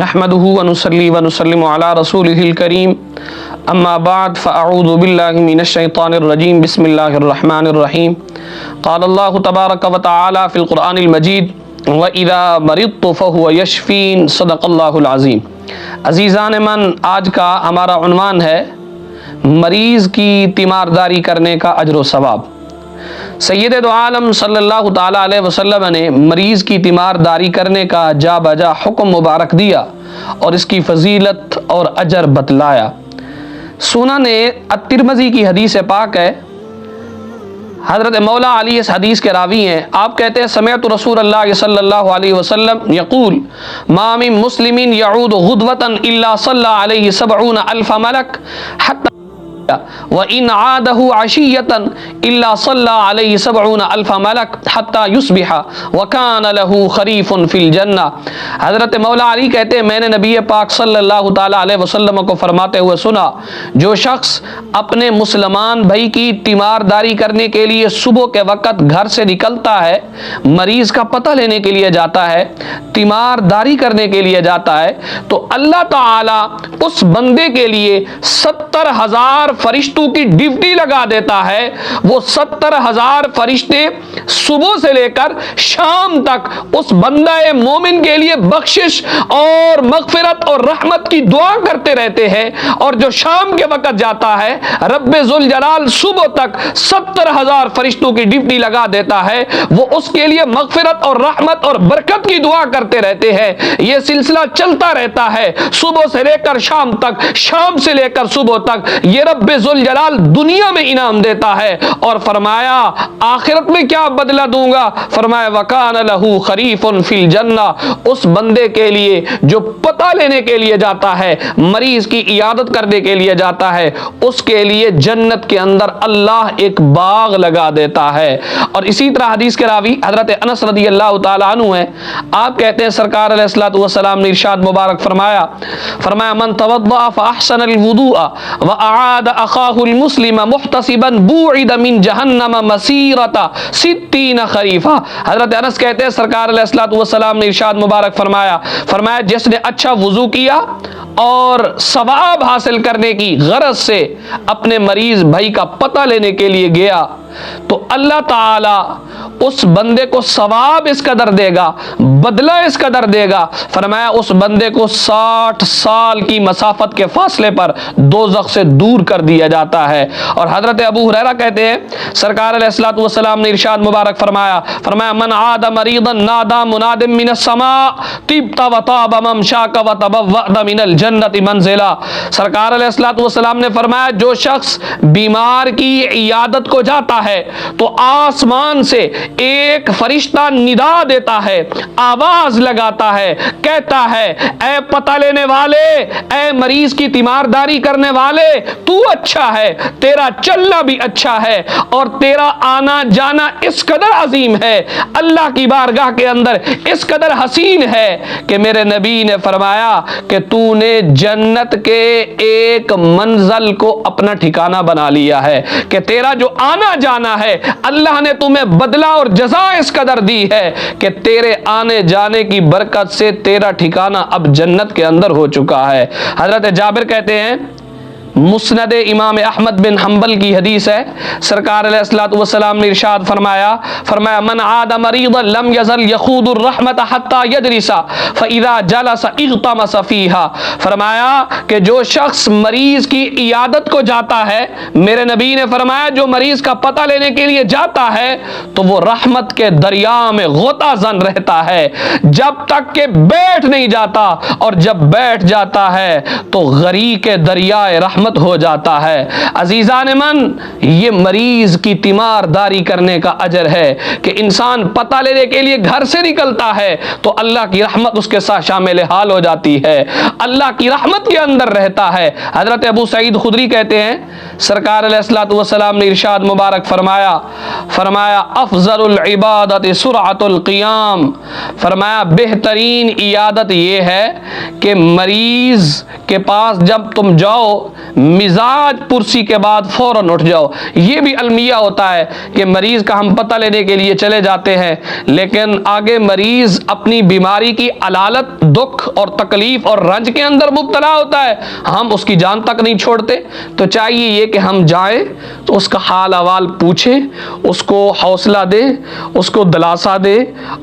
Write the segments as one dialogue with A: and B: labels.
A: نحمده ونصلي ونسلم على رسوله الكريم اما بعد فاعوذ بالله من الشيطان الرجيم بسم الله الرحمن الرحيم قال الله تبارك وتعالى في القرآن المجيد وَإِذَا مَرِضْتُ فَهُوَ يَشْفِينِ صدق اللہ العظیم۔ عزیزان من، آج کا ہمارا عنوان ہے مریض کی تیمارداری کرنے کا اجر و ثواب۔ سید دو عالم صلی اللہ تعالیٰ علیہ وسلم نے مریض کی تیمارداری کرنے کا جا بجا حکم مبارک دیا اور اس کی فضیلت اور اجر بتلایا۔ سنن الترمذی کی حدیث پاک ہے، حضرت مولا علی اس حدیث کے راوی ہیں۔ آپ کہتے ہیں سمعت رسول اللہ صلی اللہ علیہ وسلم یقول ما من مسلم یعود غدوۃ الا صلی علیہ 70,000 ملک حتی وَإِنْ عَادَهُ عَشِيَّةً إِلَّا صَلَّى عَلَيْهِ 70,000 مَلَكٌ حَتَّى يُصْبِحَ وَكَانَ لَهُ خَرِيفٌ فِي الْجَنَّةِ۔ حضرت مولا علی کہتے ہیں میں نے نبی پاک صلی اللہ تعالیٰ علیہ وسلم کو فرماتے ہوئے سنا، جو شخص اپنے مسلمان بھائی کی تیمارداری کرنے کے لیے صبح کے وقت گھر سے نکلتا ہے، مریض کا پتہ لینے کے لیے جاتا ہے، تیمارداری کرنے کے لیے جاتا ہے، تو اللہ تعالیٰ اس بندے کے لیے 70,000 فرشتوں کی ڈیوٹی لگا دیتا ہے۔ وہ 70,000 فرشتے صبح سے لے کر شام تک اس بندہ مومن کے لیے بخشش اور مغفرت اور رحمت کی دعا کرتے رہتے ہیں، اور جو شام کے وقت جاتا ہے رب ذوالجلال صبح تک 70,000 فرشتوں کی ڈیوٹی لگا دیتا ہے، وہ اس کے لیے مغفرت اور رحمت اور برکت کی دعا کرتے رہتے ہیں۔ یہ سلسلہ چلتا رہتا ہے صبح سے لے کر شام تک، شام سے لے کر صبح تک۔ یہ رب ذوالجلال دنیا میں انعام دیتا ہے، اور فرمایا آخرت میں کیا بدلہ دوں گا؟ فرمایا وَكَانَ لَهُ خَرِيفٌ فِي الْجَنَّةِ۔ اس بندے کے لیے جو پتہ لینے کے لیے جاتا ہے، مریض کی عیادت کرنے کے لیے جاتا ہے، اس کے لیے جنت کے اندر اللہ ایک باغ لگا دیتا ہے۔ اور اسی طرح حدیث کے راوی حضرت انس رضی اللہ تعالیٰ عنہ ہیں۔ آپ کہتے ہیں سرکار علیہ الصلوۃ والسلام نے ارشاد مبارک فرمایا من توضأ فأحسن الوضوء وأعاد أخاه المسلم محتسبا بعد من جہنم مسیرۃ 60 خریفا۔ حضرت انس کہتے ہیں سرکار علیہ الصلوۃ والسلام نے ارشاد مبارک فرمایا جس نے اچھا وضو کیا اور ثواب حاصل کرنے کی غرض سے اپنے مریض بھائی کا پتہ لینے کے لیے گیا، تو اللہ تعالی اس بندے کو ثواب اس قدر دے گا، بدلہ اس قدر دے گا۔ فرمایا اس بندے کو 60 سال کی مسافت کے فاصلے پر دوزخ سے دور کر دیا جاتا ہے۔ اور حضرت ابو ہریرہ کہتے ہیں سرکار علیہ الصلوۃ والسلام نے ارشاد مبارک فرمایا من عاد مریضا نادى مناد من السماء طبت وطاب ممشاك وتبوأت من الجنة منزلا۔ سرکار علیہ الصلوۃ والسلام نے فرمایا جو شخص بیمار کی عیادت کو جاتا ہے تو آسمان سے ایک فرشتہ ندا دیتا ہے، آواز لگاتا ہے، کہتا ہے اے پتہ لینے والے، اے مریض کی تیمارداری کرنے والے، تو اچھا ہے، تیرا چلنا بھی اچھا ہے، اور تیرا آنا جانا اس قدر عظیم ہے، اللہ کی بارگاہ کے اندر اس قدر حسین ہے کہ میرے نبی نے فرمایا کہ تو نے جنت کے ایک منزل کو اپنا ٹھکانہ بنا لیا ہے، کہ تیرا جو آنا جانا ہے اللہ نے تمہیں بدلہ اور جزا اس قدر دی ہے کہ تیرے آنے جانے کی برکت سے تیرا ٹھکانہ اب جنت کے اندر ہو چکا ہے۔ حضرت جابر کہتے ہیں مسند امام احمد بن حنبل کی حدیث ہے، سرکار علیہ الصلوۃ والسلام نے ارشاد فرمایا من عاد مریضا لم یزل یخوض الرحمت حتی یجلس فاذا جلس اغتمس فیها۔ فرمایا کہ جو شخص مریض کی عیادت کو جاتا ہے، میرے نبی نے فرمایا جو مریض کا پتہ لینے کے لیے جاتا ہے تو وہ رحمت کے دریا میں غوطہ زن رہتا ہے جب تک کہ بیٹھ نہیں جاتا، اور جب بیٹھ جاتا ہے تو غریق دریائے رحمت ہو جاتا ہے۔ عزیزان من، یہ مریض کی تیمارداری کرنے کا اجر ہے کہ انسان پتہ لینے کے لیے گھر سے نکلتا ہے تو اللہ کی رحمت اس کے ساتھ شامل حال ہو جاتی ہے، اللہ کی رحمت کے اندر رہتا ہے۔ حضرت ابو سعید خدری کہتے ہیں سرکار علیہ الصلوۃ والسلام نے ارشاد مبارک فرمایا افضل العبادت سرعۃ القیام۔ فرمایا بہترین عیادت یہ ہے کہ مریض کے پاس جب تم جاؤ مزاج پرسی کے بعد فوراً اٹھ جاؤ۔ یہ بھی المیہ ہوتا ہے کہ مریض کا ہم پتہ لینے کے لیے چلے جاتے ہیں، لیکن آگے مریض اپنی بیماری کی علالت، دکھ اور تکلیف اور رنج کے اندر مبتلا ہوتا ہے، ہم اس کی جان تک نہیں چھوڑتے۔ تو چاہیے یہ کہ ہم جائیں تو اس کا حال احوال پوچھیں، اس کو حوصلہ دیں، اس کو دلاسا دیں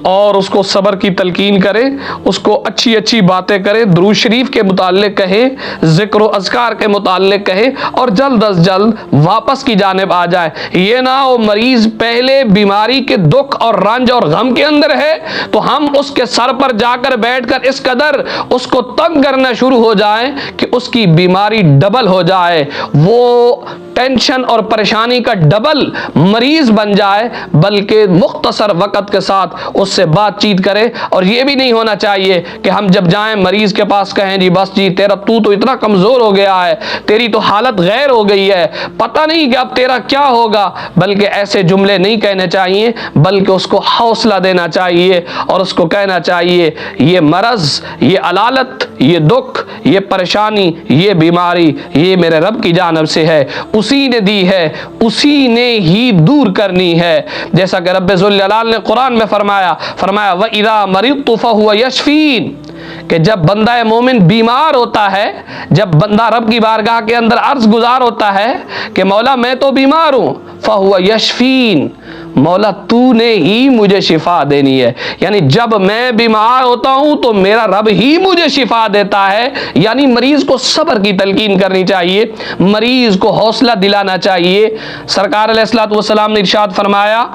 A: اور اس کو صبر کی تلقین کریں، اس کو اچھی اچھی باتیں کریں، درود شریف کے متعلق کہیں، ذکر و اذکار کے متعلق کہیں اور جلد از جلد واپس کی جانب آ جائے۔ یہ نہ ہو مریض پہلے بیماری کے دکھ اور رنج اور غم کے اندر ہے تو ہم اس کے سر پر جا کر بیٹھ کر اس قدر اس کو تنگ کرنا شروع ہو جائیں کہ اس کی بیماری ڈبل ہو جائے، وہ ٹینشن اور پریشانی کا ڈبل مریض بن جائے، بلکہ مختصر وقت کے ساتھ اس سے بات چیت کرے۔ اور یہ بھی نہیں ہونا چاہیے کہ ہم جب جائیں مریض کے پاس کہیں جی بس جی تیرا تو اتنا کمزور ہو گیا ہے، تیری تو حالت غیر ہو گئی ہے، پتہ نہیں کہ اب تیرا کیا ہوگا۔ بلکہ ایسے جملے نہیں کہنے چاہیے، بلکہ اس کو حوصلہ دینا چاہیے اور اس کو کہنا چاہیے یہ مرض، یہ علالت، یہ دکھ، یہ پریشانی، یہ بیماری یہ میرے رب کی جانب سے ہے، اسی نے دی ہے، اسی نے ہی دور کرنی ہے۔ جیسا کہ رب ذوالجلال نے قرآن میں فرمایا وَإِذَا مَرِضْتُ فَهُوَ يَشْفِينِ، کہ جب بندہ مومن بیمار ہوتا ہے، جب بندہ رب کی بارگاہ کے اندر عرض گزار ہوتا ہے کہ مولا میں تو بیمار ہوں، فَهُوَ يَشْفِينِ، مولا تو نے ہی مجھے شفا دینی ہے۔ یعنی جب میں بیمار ہوتا ہوں تو میرا رب ہی مجھے شفا دیتا ہے۔ یعنی مریض کو صبر کی تلقین کرنی چاہیے، مریض کو حوصلہ دلانا چاہیے۔ سرکار علیہ الصلوۃ والسلام نے ارشاد فرمایا،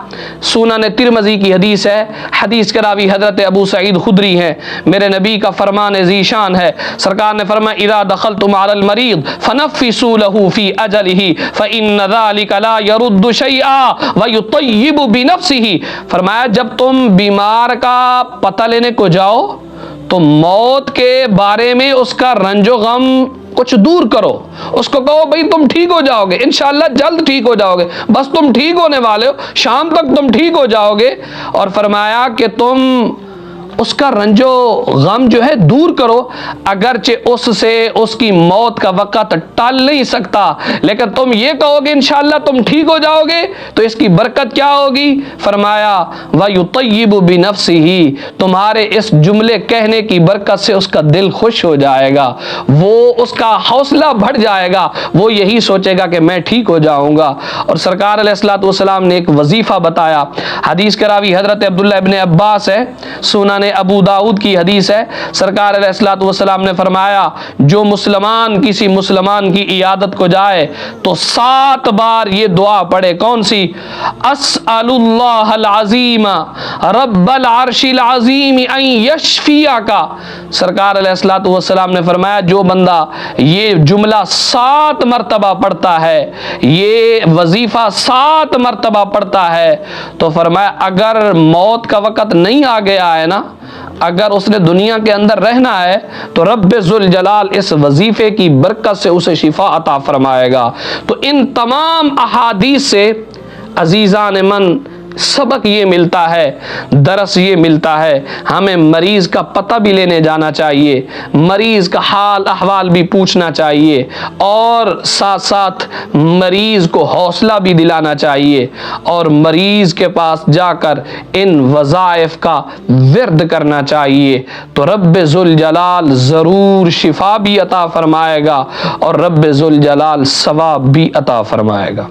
A: سنن ترمذی کی حدیث ہے، حدیث کے راوی حضرت ابو سعید خدری ہیں، میرے نبی کا فرمان ذیشان ہے، سرکار نے فرمایا اذا دخلتم علی المریض فنفسوا له فی اجلہ فان ذلک لا يرد شیئا ویطیب بنفسہ، فرمایا جب تم بیمار کا پتہ لینے کو جاؤ تو موت کے بارے میں اس کا رنج و غم کچھ دور کرو، اس کو کہو بھئی تم ٹھیک ہو جاؤ گے، انشاءاللہ جلد ٹھیک ہو جاؤ گے، بس تم ٹھیک ہونے والے ہو، شام تک تم ٹھیک ہو جاؤ گے۔ اور فرمایا کہ تم اس کا رنج و غم جو ہے دور کرو، اگرچہ اس سے اس کی موت کا وقت ٹال نہیں سکتا، لیکن تم یہ کہو گے انشاءاللہ تم ٹھیک ہو جاؤ گے تو اس کی برکت کیا ہوگی؟ فرمایا وَيُطَيِّبُ بِنَفْسِهِ، تمہارے اس جملے کہنے کی برکت سے اس کا دل خوش ہو جائے گا، وہ اس کا حوصلہ بڑھ جائے گا، وہ یہی سوچے گا کہ میں ٹھیک ہو جاؤں گا۔ اور سرکار علیہ الصلوۃ والسلام نے ایک وظیفہ بتایا، حدیث کے راوی حضرت عبداللہ ابن عباس ہے، سنن ابو داؤد کی حدیث ہے، سرکار علیہ الصلوۃ والسلام نے فرمایا جو مسلمان کسی مسلمان کی عیادت کو جائے تو 7 بار یہ دعا پڑھے، کون سی؟ اسأل اللہ العظیم رب العرش العظیم ان یشفیک، سرکار علیہ الصلوۃ والسلام نے فرمایا جو بندہ یہ جملہ 7 مرتبہ پڑھتا ہے، یہ وظیفہ 7 مرتبہ پڑھتا ہے، تو فرمایا اگر موت کا وقت نہیں آ گیا ہے نا، اگر اس نے دنیا کے اندر رہنا ہے تو رب ذوالجلال اس وظیفے کی برکت سے اسے شفا عطا فرمائے گا۔ تو ان تمام احادیث سے عزیزان من سبق یہ ملتا ہے، درس یہ ملتا ہے، ہمیں مریض کا پتہ بھی لینے جانا چاہیے، مریض کا حال احوال بھی پوچھنا چاہیے اور ساتھ ساتھ مریض کو حوصلہ بھی دلانا چاہیے اور مریض کے پاس جا کر ان وظائف کا ورد کرنا چاہیے، تو رب ذوالجلال ضرور شفا بھی عطا فرمائے گا اور رب ذوالجلال ثواب بھی عطا فرمائے گا۔